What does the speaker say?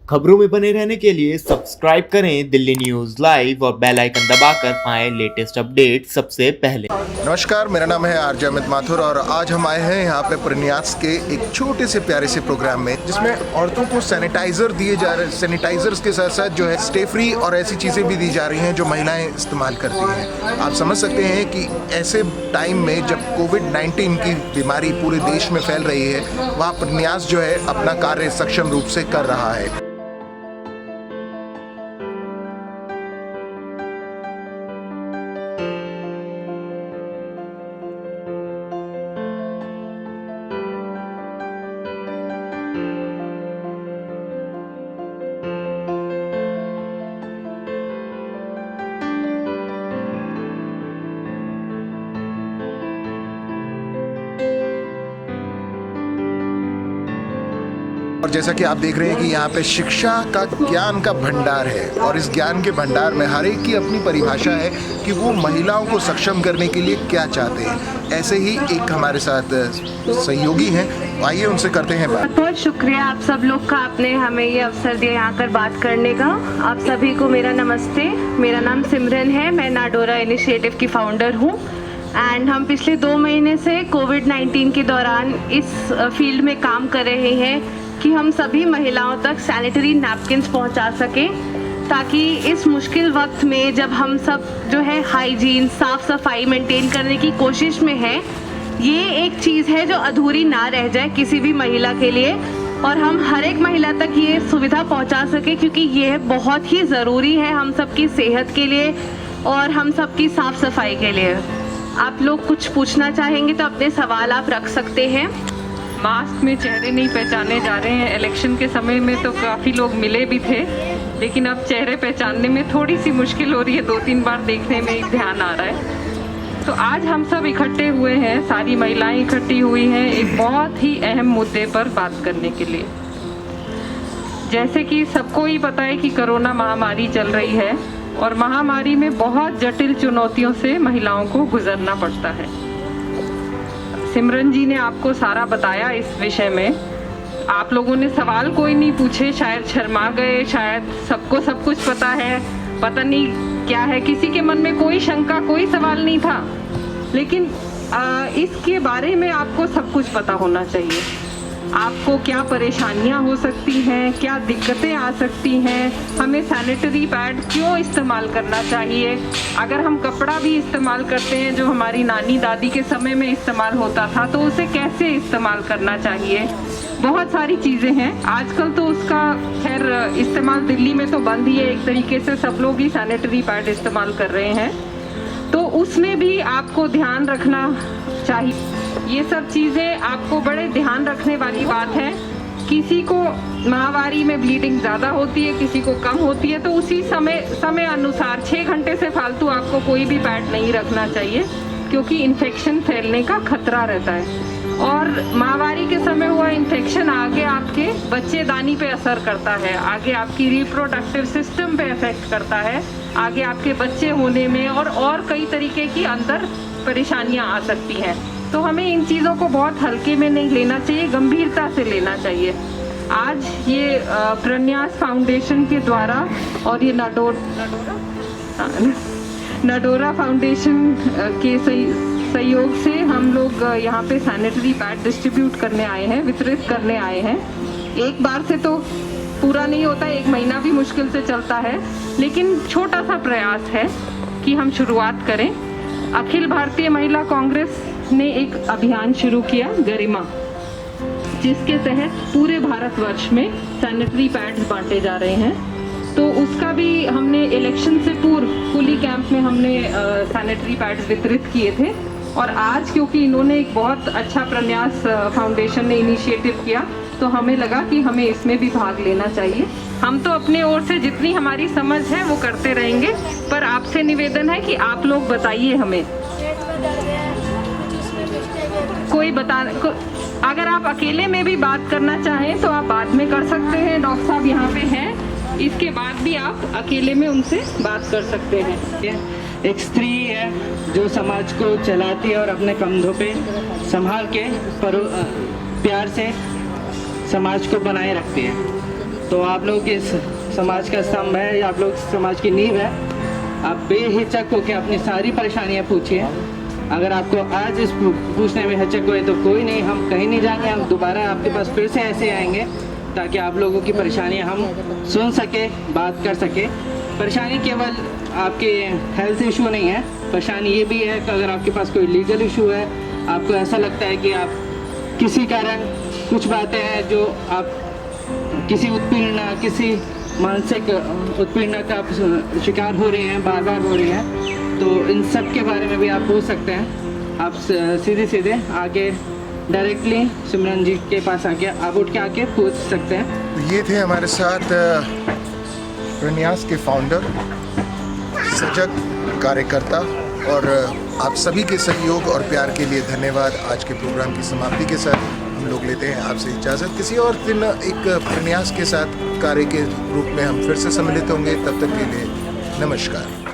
खबरों में बने रहने के लिए सब्सक्राइब करें दिल्ली न्यूज लाइव और बेल आइकन दबाकर पाएं लेटेस्ट अपडेट सबसे पहले। नमस्कार, मेरा नाम है आरजे अमित माथुर और आज हम आए हैं यहाँ पे प्रन्यास के एक छोटे से प्यारे से प्रोग्राम में, जिसमें औरतों को सैनिटाइजर दिए जा रहे हैं। सैनिटाइजर्स के साथ साथ जो है स्टे फ्री और ऐसी चीज़ें भी दी जा रही हैं जो महिलाएं इस्तेमाल करती हैं। आप समझ सकते हैं कि ऐसे टाइम में जब कोविड-19 की बीमारी पूरे देश में फैल रही है, वहाँ प्रन्यास जो है अपना कार्य सक्षम रूप से कर रहा है। और जैसा कि आप देख रहे हैं कि यहाँ पे शिक्षा का ज्ञान का भंडार है और इस ज्ञान के भंडार में हर एक की अपनी परिभाषा है कि वो महिलाओं को सक्षम करने के लिए क्या चाहते हैं। ऐसे ही एक हमारे साथ सहयोगी हैं, आइए उनसे करते हैं बात। बहुत शुक्रिया आप सब लोग का, आपने हमें ये अवसर दिया यहाँ कर बात करने का। आप सभी को मेरा नमस्ते। मेरा नाम सिमरन है, मैं नाडोरा इनिशिएटिव की फाउंडर हूँ एंड हम पिछले 2 महीने से कोविड-19 के दौरान इस फील्ड में काम कर रहे हैं कि हम सभी महिलाओं तक सैनिटरी नैपकिन्स पहुंचा सकें, ताकि इस मुश्किल वक्त में जब हम सब जो है हाइजीन, साफ सफाई मेंटेन करने की कोशिश में है, ये एक चीज़ है जो अधूरी ना रह जाए किसी भी महिला के लिए और हम हर एक महिला तक ये सुविधा पहुंचा सके, क्योंकि ये बहुत ही ज़रूरी है हम सबकी सेहत के लिए और हम सबकी साफ सफाई के लिए। आप लोग कुछ पूछना चाहेंगे तो अपने सवाल आप रख सकते हैं। मास्क में चेहरे नहीं पहचाने जा रहे हैं। इलेक्शन के समय में तो काफ़ी लोग मिले भी थे, लेकिन अब चेहरे पहचानने में थोड़ी सी मुश्किल हो रही है। 2-3 बार देखने में एक ध्यान आ रहा है। तो आज हम सब इकट्ठे हुए हैं, सारी महिलाएं इकट्ठी हुई हैं एक बहुत ही अहम मुद्दे पर बात करने के लिए। जैसे कि सबको ही पता है कि कोरोना महामारी चल रही है और महामारी में बहुत जटिल चुनौतियों से महिलाओं को गुजरना पड़ता है। सिमरन जी ने आपको सारा बताया इस विषय में। आप लोगों ने सवाल कोई नहीं पूछे, शायद शर्मा गए, शायद सबको सब कुछ पता है, पता नहीं क्या है, किसी के मन में कोई शंका, कोई सवाल नहीं था। लेकिन इसके बारे में आपको सब कुछ पता होना चाहिए। आपको क्या परेशानियां हो सकती हैं, क्या दिक्कतें आ सकती हैं, हमें सैनिटरी पैड क्यों इस्तेमाल करना चाहिए, अगर हम कपड़ा भी इस्तेमाल करते हैं जो हमारी नानी दादी के समय में इस्तेमाल होता था तो उसे कैसे इस्तेमाल करना चाहिए। बहुत सारी चीज़ें हैं। आजकल तो उसका खैर इस्तेमाल दिल्ली में तो बंद ही है, एक तरीके से सब लोग ही सैनिटरी पैड इस्तेमाल कर रहे हैं, तो उसमें भी आपको ध्यान रखना चाहिए। ये सब चीज़ें आपको बड़े ध्यान रखने वाली बात है। किसी को माहवारी में ब्लीडिंग ज़्यादा होती है, किसी को कम होती है, तो उसी समय अनुसार 6 घंटे से फालतू आपको कोई भी पैड नहीं रखना चाहिए, क्योंकि इन्फेक्शन फैलने का खतरा रहता है। और माहवारी के समय हुआ इन्फेक्शन आगे आपके बच्चेदानी पे असर करता है, आगे आपकी रिप्रोडक्टिव सिस्टम पे इफेक्ट करता है, आगे आपके बच्चे होने में और कई तरीके की अंदर परेशानियां आ सकती हैं। तो हमें इन चीज़ों को बहुत हल्के में नहीं लेना चाहिए, गंभीरता से लेना चाहिए। आज ये प्रन्यास फाउंडेशन के द्वारा और ये नाडोरा फाउंडेशन के सहयोग से हम लोग यहाँ पे सैनिटरी पैड डिस्ट्रीब्यूट करने आए हैं, वितरित करने आए हैं। एक बार से तो पूरा नहीं होता, 1 महीना भी मुश्किल से चलता है, लेकिन छोटा सा प्रयास है कि हम शुरुआत करें। अखिल भारतीय महिला कांग्रेस ने एक अभियान शुरू किया, गरिमा, जिसके तहत पूरे भारतवर्ष में सैनिटरी पैड्स बांटे जा रहे हैं। तो उसका भी हमने इलेक्शन से पूर्व कुली कैंप में हमने सैनिटरी पैड्स वितरित किए थे, और आज क्योंकि इन्होंने एक बहुत अच्छा प्रन्यास फाउंडेशन ने इनिशिएटिव किया, तो हमें लगा कि हमें इसमें भी भाग लेना चाहिए। हम तो अपने ओर से जितनी हमारी समझ है वो करते रहेंगे, पर आपसे निवेदन है कि आप लोग बताइए हमें कोई अगर आप अकेले में भी बात करना चाहें तो आप बाद में कर सकते हैं, डॉक्टर साहब यहाँ पे हैं, इसके बाद भी आप अकेले में उनसे बात कर सकते हैं। एक स्त्री है जो समाज को चलाती है और अपने कंधों पे संभाल के प्यार से समाज को बनाए रखती है। तो आप लोग इस समाज का स्तंभ है, या आप लोग समाज की नींव है। आप बेहिचक होकर अपनी सारी परेशानियां पूछिए। अगर आपको आज इस पूछने में हिचक हुए तो कोई नहीं, हम कहीं नहीं जाएंगे, हम दोबारा आपके पास फिर से ऐसे आएंगे ताकि आप लोगों की परेशानियां हम सुन सके, बात कर सके। परेशानी केवल आपके हेल्थ इशू नहीं है, परेशानी ये भी है कि अगर आपके पास कोई लीगल इशू है, आपको ऐसा लगता है कि आप किसी कारण कुछ बातें हैं जो आप किसी उत्पीड़ना, किसी मानसिक उत्पीड़ना का आप शिकार हो रहे हैं, बार बार हो रही हैं, तो इन सब के बारे में भी आप पूछ सकते हैं। आप सीधे सीधे आके डायरेक्टली सिमरन जी के पास आके आप उठ के आके पूछ सकते हैं। तो ये थे हमारे साथ प्रन्यास के फाउंडर, सजग कार्यकर्ता, और आप सभी के सहयोग और प्यार के लिए धन्यवाद। आज के प्रोग्राम की समाप्ति के साथ हम लोग लेते हैं आपसे इजाज़त। किसी और दिन एक प्रन्यास के साथ कार्य के रूप में हम फिर से सम्मिलित होंगे। तब तक के लिए नमस्कार।